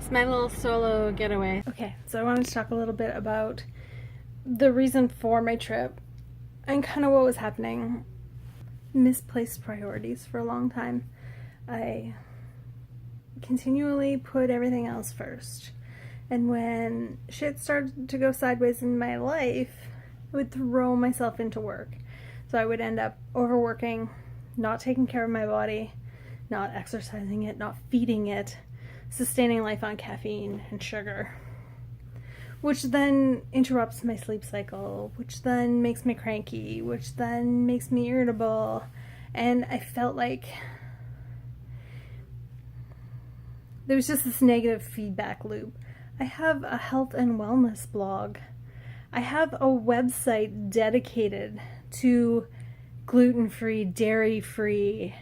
It's my little solo getaway. Okay, so I wanted to talk a little bit about the reason for my trip and kind of what was happening. Misplaced priorities for a long time. I continually put everything else first. And when shit started to go sideways in my life, I would throw myself into work. So I would end up overworking, not taking care of my body, not exercising it, not feeding it, sustaining life on caffeine and sugar, which then interrupts my sleep cycle, which then makes me cranky, which then makes me irritable. And I felt like there was just this negative feedback loop. I have a health and wellness blog. I have a website dedicated to gluten-free, dairy-free,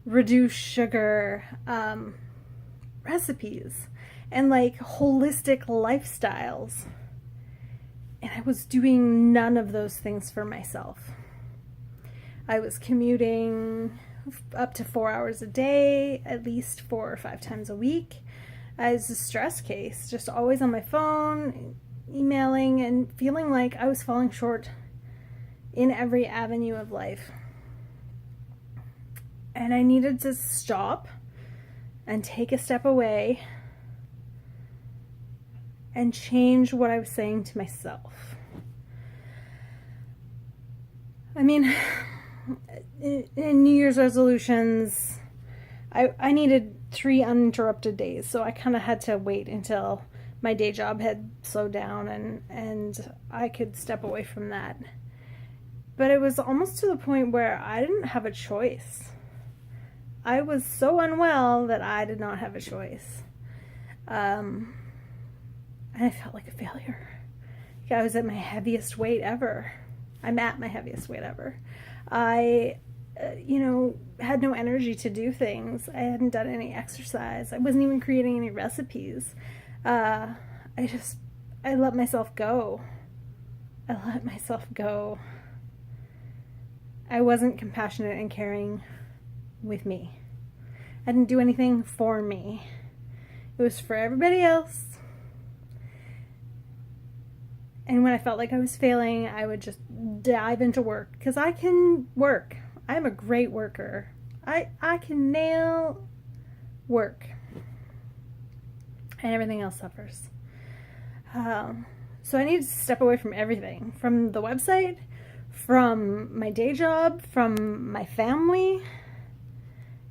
reduced sugar recipes and like holistic lifestyles. And I was doing none of those things for myself. I was commuting up to 4 hours a day, at least 4 or 5 times a week. I was a stress case, just always on my phone, emailing, and feeling like I was falling short in every avenue of life. And I needed to stop and take a step away and change what I was saying to myself. I mean, in New Year's resolutions, I needed 3 uninterrupted days, so I kind of had to wait until my day job had slowed down and I could step away from that. But it was almost to the point where I didn't have a choice. I was so unwell that I did not have a choice. And I felt like a failure. I was at my heaviest weight ever. I'm at my heaviest weight ever. I, had no energy to do things. I hadn't done any exercise. I wasn't even creating any recipes. I let myself go. I wasn't compassionate and caring with me. I didn't do anything for me. It was for everybody else. And when I felt like I was failing, I would just dive into work. Because I can work. I'm a great worker. I can nail work. And everything else suffers. So I needed to step away from everything. From the website, from my day job, from my family,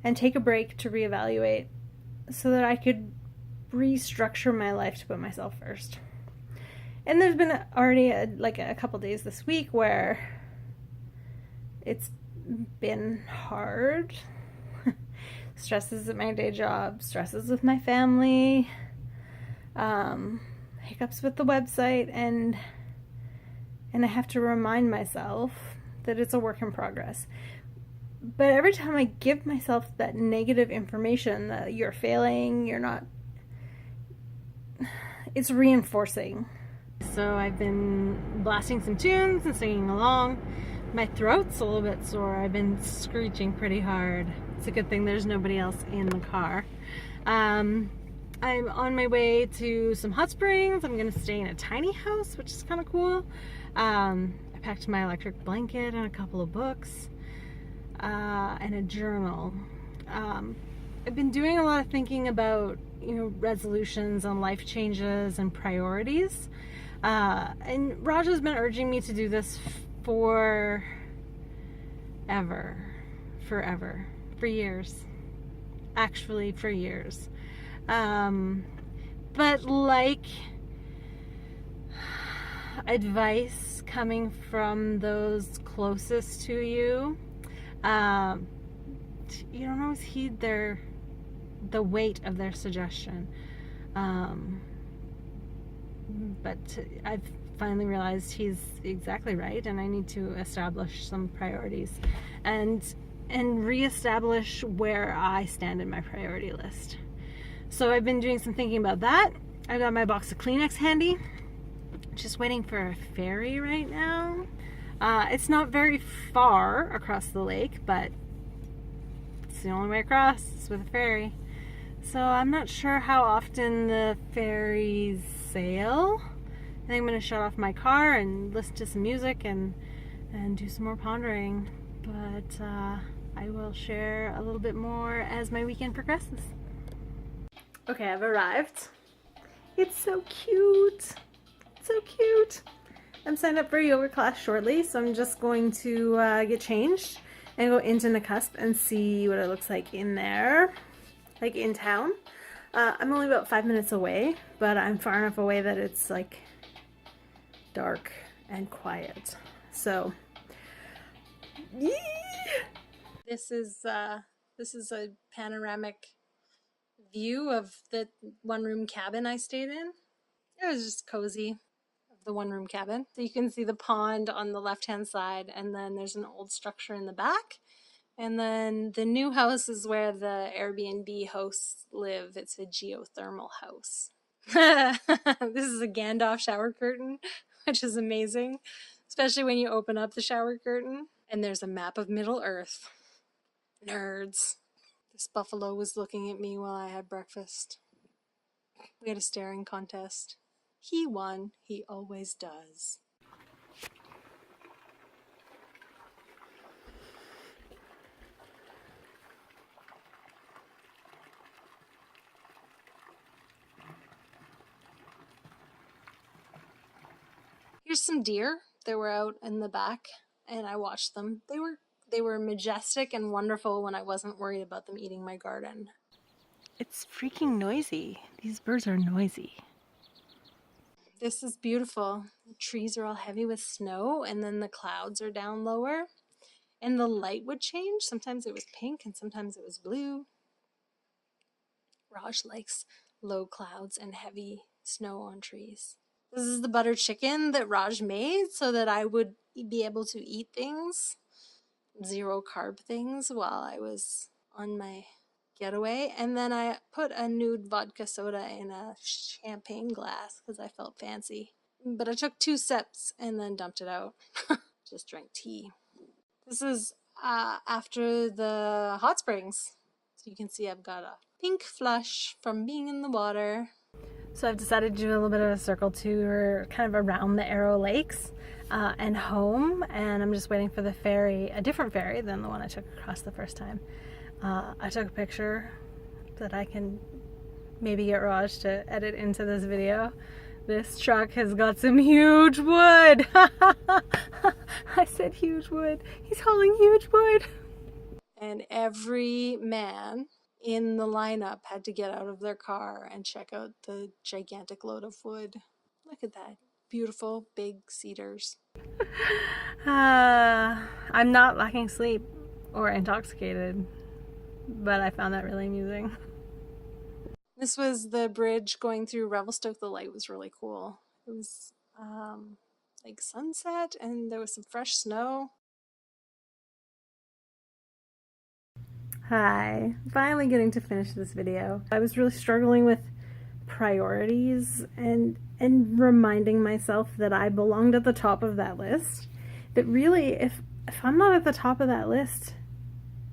and take a break to reevaluate so that I could restructure my life to put myself first. And there's been already a couple days this week where it's been hard. Stresses at my day job, stresses with my family, hiccups with the website, and I have to remind myself that it's a work in progress. But every time I give myself that negative information that you're failing, you're not, it's reinforcing. So I've been blasting some tunes and singing along. My throat's a little bit sore. I've been screeching pretty hard. It's a good thing there's nobody else in the car. I'm on my way to some hot springs. I'm going to stay in a tiny house, which is kind of cool. I packed my electric blanket and a couple of books and a journal. I've been doing a lot of thinking about, resolutions on life changes and priorities. And Raj has been urging me to do this for years. Actually, for years. But like advice coming from those closest to you, you don't always heed the weight of their suggestion. But I've finally realized he's exactly right, and I need to establish some priorities and reestablish where I stand in my priority list. So I've been doing some thinking about that. I got my box of Kleenex handy. Just waiting for a ferry right now. It's not very far across the lake, but it's the only way across. It's with a ferry. So I'm not sure how often the ferries sail. I think I'm going to shut off my car and listen to some music and do some more pondering. But I will share a little bit more as my weekend progresses. Okay, I've arrived. It's so cute. So cute. I'm signed up for a yoga class shortly, so I'm just going to get changed and go into Nakasp and see what it looks like in there, like in town. I'm only about 5 minutes away, but I'm far enough away that it's like dark and quiet. So, yee! This is a panoramic view of the one-room cabin I stayed in. It was just cozy. The one-room cabin. So you can see the pond on the left-hand side, and then there's an old structure in the back. And then the new house is where the Airbnb hosts live. It's a geothermal house. This is a Gandalf shower curtain, which is amazing, especially when you open up the shower curtain. And there's a map of Middle Earth. Nerds. This buffalo was looking at me while I had breakfast. We had a staring contest. He won. He always does. Here's some deer that were out in the back, and I watched them. They were majestic and wonderful when I wasn't worried about them eating my garden. It's freaking noisy. These birds are noisy. This is beautiful. The trees are all heavy with snow, and then the clouds are down lower. And the light would change. Sometimes it was pink, and sometimes it was blue. Raj likes low clouds and heavy snow on trees. This is the butter chicken that Raj made so that I would be able to eat things, zero carb things, while I was on my getaway. And then I put a nude vodka soda in a champagne glass because I felt fancy. But I took 2 sips and then dumped it out. Just drank tea. This is after the hot springs. So you can see I've got a pink flush from being in the water. So I've decided to do a little bit of a circle tour kind of around the Arrow Lakes and home, and I'm just waiting for the ferry, a different ferry than the one I took across the first time. I took a picture that I can maybe get Raj to edit into this video. This truck has got some huge wood. I said huge wood. He's hauling huge wood. And every man in the lineup had to get out of their car and check out the gigantic load of wood. Look at that. Beautiful big cedars. I'm not lacking sleep or intoxicated, but I found that really amusing. This was the bridge going through Revelstoke. The light was really cool. It was like sunset, and there was some fresh snow. Hi, finally getting to finish this video. I was really struggling with priorities and reminding myself that I belonged at the top of that list. That really, if I'm not at the top of that list,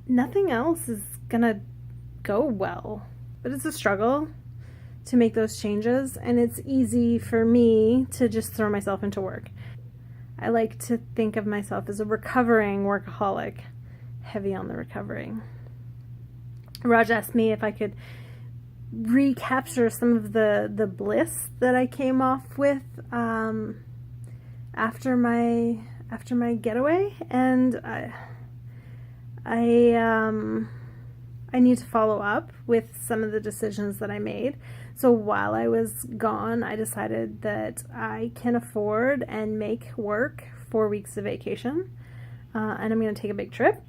nothing else is gonna go well. But it's a struggle to make those changes, and it's easy for me to just throw myself into work. I like to think of myself as a recovering workaholic, heavy on the recovering. Raj asked me if I could recapture some of the bliss that I came off with after my getaway, and I need to follow up with some of the decisions that I made. So while I was gone, I decided that I can afford and make work 4 weeks of vacation, and I'm going to take a big trip.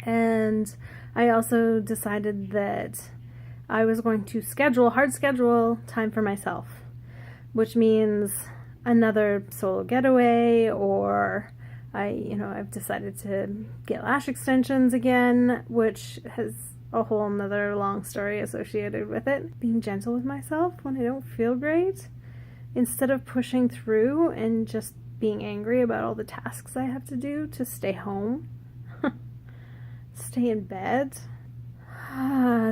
And I also decided that I was going to hard schedule time for myself, which means another solo getaway, or I've decided to get lash extensions again, which has a whole nother long story associated with it. Being gentle with myself when I don't feel great, instead of pushing through and just being angry about all the tasks I have to do to stay home, stay in bed.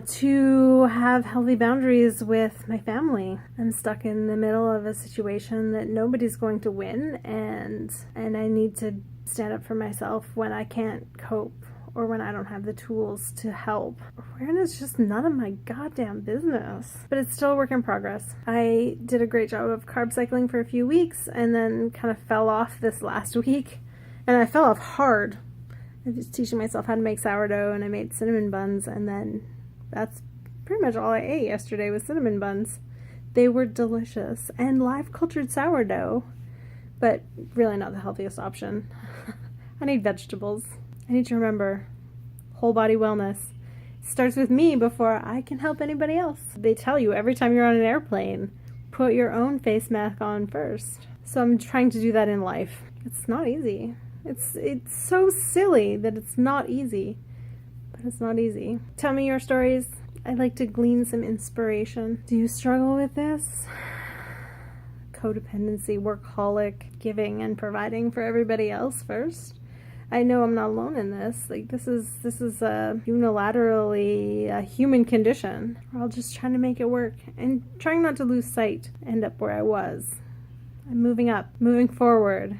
to have healthy boundaries with my family. I'm stuck in the middle of a situation that nobody's going to win, and I need to stand up for myself when I can't cope or when I don't have the tools to help. When it's just none of my goddamn business. But it's still a work in progress. I did a great job of carb cycling for a few weeks and then kind of fell off this last week. And I fell off hard. I was teaching myself how to make sourdough, and I made cinnamon buns, and then that's pretty much all I ate yesterday was cinnamon buns. They were delicious. And live cultured sourdough, but really not the healthiest option. I need vegetables. I need to remember whole body wellness starts with me before I can help anybody else. They tell you every time you're on an airplane, put your own face mask on first. So I'm trying to do that in life. It's not easy. It's so silly that it's not easy, but it's not easy. Tell me your stories. I'd like to glean some inspiration. Do you struggle with this? Codependency, workaholic, giving and providing for everybody else first. I know I'm not alone in this. Like, this is unilaterally a human condition. We're all just trying to make it work and trying not to lose sight, end up where I was. I'm moving up, moving forward.